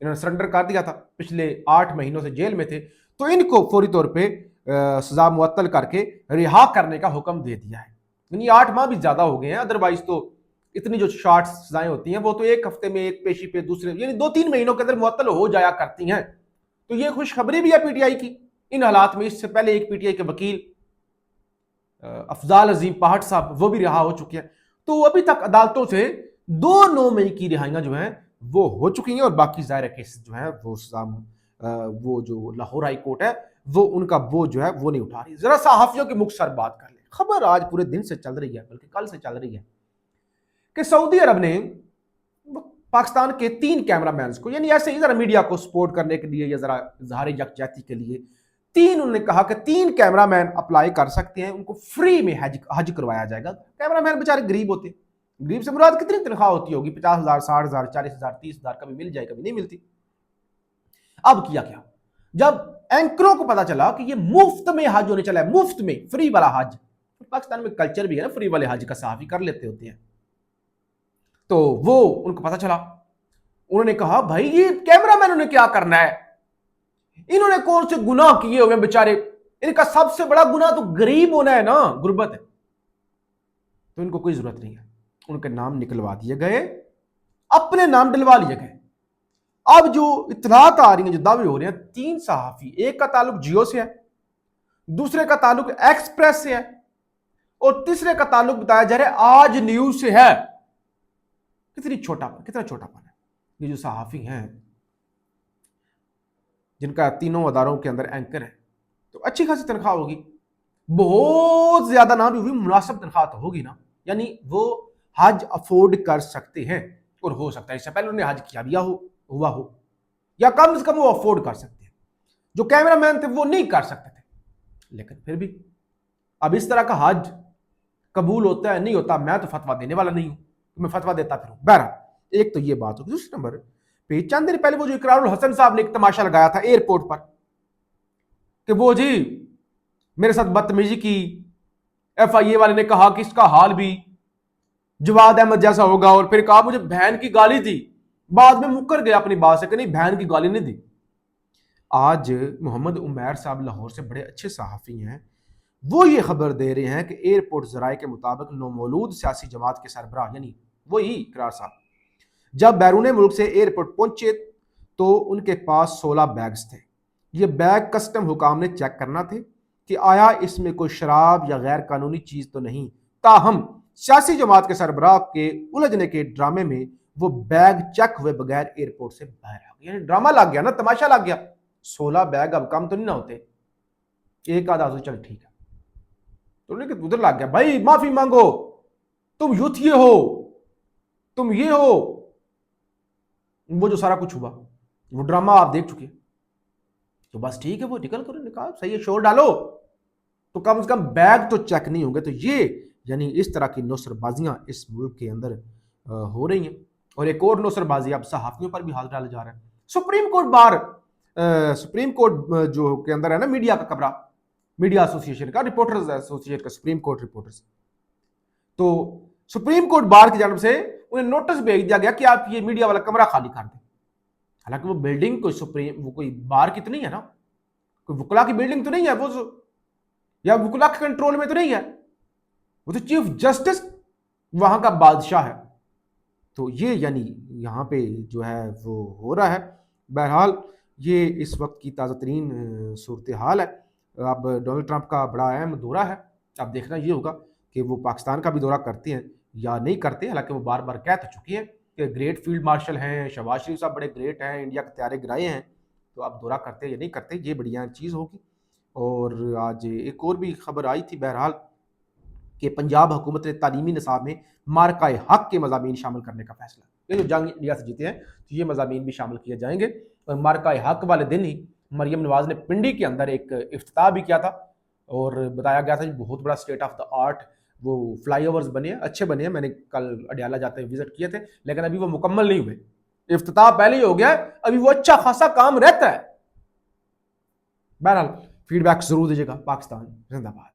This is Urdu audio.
انہوں نے سرنڈر کر دیا تھا, پچھلے 8 مہینوں سے جیل میں تھے, تو ان کو فوری طور پہ سزا معطل کر کے رہا کرنے کا حکم دے دیا ہے. یعنی 8 ماہ بھی زیادہ ہو گئے ہیں, ادروائز تو اتنی جو شارٹ سزائیں ہوتی ہیں وہ تو ایک ہفتے میں ایک پیشی پہ دوسرے, یعنی 2-3 مہینوں کے اندر معطل ہو جایا کرتی ہیں. تو یہ خوشخبری بھی ہے پی ٹی آئی کی ان حالات میں. اس سے پہلے ایک پی ٹی آئی کے وکیل افضال عظیم پہاڑ صاحب وہ بھی رہا ہو چکے ہیں. تو ابھی تک عدالتوں سے 2 مئی کی رہائیاں جو ہیں وہ ہو چکی ہیں, اور باقی ظاہر کیس جو ہیں وہ جو لاہور ہائی کورٹ ہے وہ ان کا وہ جو ہے وہ نہیں اٹھا رہی. ذرا صحافیوں کی مختصر بات کر لیں. خبر آج پورے دن سے چل رہی ہے, بلکہ کل سے چل رہی ہے, کہ سعودی عرب نے پاکستان کے 3 کیمرہ مینز کو, یعنی ایسے ہی ذرا میڈیا کو سپورٹ کرنے کے لیے یا ذرا اظہار یکجہتی کے لیے, 3 انہوں نے کہا کہ 3 کیمرہ مین اپلائی کر سکتے ہیں, ان کو فری میں حج کروایا جائے گا. کیمرہ مین بیچارے غریب ہوتے ہیں, غریب سے مراد کتنی تنخواہ ہوتی ہوگی, 50,000 60,000 40,000 30,000, کبھی مل جائے کبھی نہیں ملتی. اب کیا جب اینکروں کو پتا چلا کہ یہ مفت میں حج ہونے چلا ہے, مفت میں فری والا حج, پاکستان میں کلچر بھی ہے نا فری والے حج کا, صحافی کر لیتے ہوتے ہیں, تو وہ ان کو پتا چلا, انہوں نے کہا بھائی یہ کیمرہ مینوں نے کیا کرنا ہے, انہوں نے کون سے گناہ کیے ہوئے بیچارے, ان کا سب سے بڑا گناہ تو غریب ہونا ہے نا, غربت ہے, تو ان کو کوئی ضرورت نہیں ہے. ان کے نام نکلوا دیے گئے, اپنے نام ڈلوا لیے گئے. اب جو اطلاعات آ رہی ہیں, جو دعوے ہو رہے ہیں, 3 صحافی, ایک کا تعلق جیو سے ہے, دوسرے کا تعلق ایکسپریس سے ہے, اور تیسرے کا تعلق بتایا جا رہا ہے آج نیوز سے ہے. کتنا چھوٹا پن ہے. یہ جو صحافی ہیں جن کا تینوں اداروں کے اندر اینکر ہے, تو اچھی خاصی تنخواہ ہوگی, بہت زیادہ نہ بھی ہوئی, مناسب تنخواہ تو ہوگی نا. یعنی وہ حج افورڈ کر سکتے ہیں, اور ہو سکتا ہے اس سے پہلے انہوں نے حج کیا بھی ہوا ہو, یا کم سے کم وہ افورڈ کر سکتے ہیں. جو کیمرہ مین تھے وہ نہیں کر سکتے تھے, لیکن پھر بھی اب اس طرح کا حج قبول ہوتا ہے نہیں ہوتا, میں تو فتویٰ دینے والا نہیں ہوں, میں فتویٰ دیتا پھر ہوں. بہرحال ایک تو یہ بات ہوگی. دوسرے نمبر پہ چند دن پہلے وہ جو اقرار الحسن صاحب نے ایک تماشا لگایا تھا ایئرپورٹ پر, کہ وہ جی میرے ساتھ بدتمیزی کی, ایف آئی اے والے نے کہا کہ اس کا حال بھی جواد احمد جیسا ہوگا, اور پھر کہا مجھے بہن کی گالی دی, بعد میں مکر گیا اپنی بات سے کہ نہیں بہن کی گالی نہیں دی. آج محمد عمیر صاحب لاہور سے بڑے اچھے صحافی ہیں, وہ یہ خبر دے رہے ہیں کہ ایئرپورٹ ذرائع کے مطابق نومولود سیاسی جماعت کے سربراہ, یعنی وہی اقرار صاحب, جب بیرون ملک سے ایئرپورٹ پہنچے تو ان کے پاس 16 بیگز تھے. یہ بیگ کسٹم حکام نے چیک کرنا تھے کہ آیا اس میں کوئی شراب یا غیر قانونی چیز تو نہیں. تاہم سیاسی جماعت کے سربراہ کے الجھنے کے ڈرامے میں وہ بیگ چیک ہوئے بغیر ایئرپورٹ سے باہر آ گئے. یعنی ڈرامہ لگ گیا نا, تماشا لگ گیا. 16 بیگ اب کم تو نہیں نہ ہوتے, ایک آدھا چل ٹھیک ہے, تو ادھر لگ گیا بھائی معافی مانگو, تم یوتھ یہ ہو, تم یہ ہو. وہ جو سارا کچھ ہوا وہ ڈرامہ آپ دیکھ چکے, تو بس ٹھیک ہے وہ نکل کرو, نکال صحیح ہے, شور ڈالو, تو کم سے کم بیگ تو چیک نہیں ہوں گے. تو یہ یعنی اس طرح کی نوسر بازیاں اس ملک کے اندر ہو رہی ہیں. اور ایک اور نوسر بازی اب صحافیوں پر بھی ہاتھ ڈالا جا رہا ہے. سپریم کورٹ جو کے اندر ہے نا میڈیا کا کمرہ, میڈیا ایسوسیشن کا, رپورٹرز ایسوسیشن کا, سپریم کورٹ رپورٹرز, تو سپریم کورٹ بار کی جانب سے انہیں نوٹس بھیج دیا گیا کہ آپ یہ میڈیا والا کمرہ خالی کر دیں. حالانکہ وہ بلڈنگ کوئی بار کی تو نہیں ہے نا, کوئی وکلا کی بلڈنگ تو نہیں ہے وہ, یا وکلا کے کنٹرول میں تو نہیں ہے, وہ تو چیف جسٹس وہاں کا بادشاہ ہے. تو یہ یعنی یہاں پہ جو ہے وہ ہو رہا ہے. بہرحال یہ اس وقت کی تازہ ترین صورتحال ہے. اب ڈونلڈ ٹرمپ کا بڑا اہم دورہ ہے, اب دیکھنا یہ ہوگا کہ وہ پاکستان کا بھی دورہ کرتے ہیں یا نہیں کرتے. حالانکہ وہ بار بار کہہ تو چکی ہیں کہ گریٹ فیلڈ مارشل ہیں, شہباز شریف صاحب بڑے گریٹ ہیں, انڈیا کے طیارے گرائے ہیں, تو اب دورہ کرتے یا نہیں کرتے, یہ بڑی اہم چیز ہوگی. اور آج ایک اور بھی خبر آئی تھی بہرحال کہ پنجاب حکومت نے تعلیمی نصاب میں مارکہ حق کے مضامین شامل کرنے کا فیصلہ. یہ جو جنگ انڈیا سے جیتے ہیں تو یہ مضامین بھی شامل کیے جائیں گے. اور مارکہ حق والے دن ہی مریم نواز نے پنڈی کے اندر ایک افتتاح بھی کیا تھا, اور بتایا گیا تھا کہ بہت بڑا اسٹیٹ آف دا آرٹ وہ فلائی اوورز بنے ہیں, اچھے بنے ہیں. میں نے کل اڈیالہ جاتے ہوئے وزٹ کیے تھے, لیکن ابھی وہ مکمل نہیں ہوئے. افتتاح پہلے ہی ہو گیا ہے, ابھی وہ اچھا خاصا کام رہتا ہے. بہرحال فیڈ بیک ضرور دیجیے گا. پاکستان زندہ باد.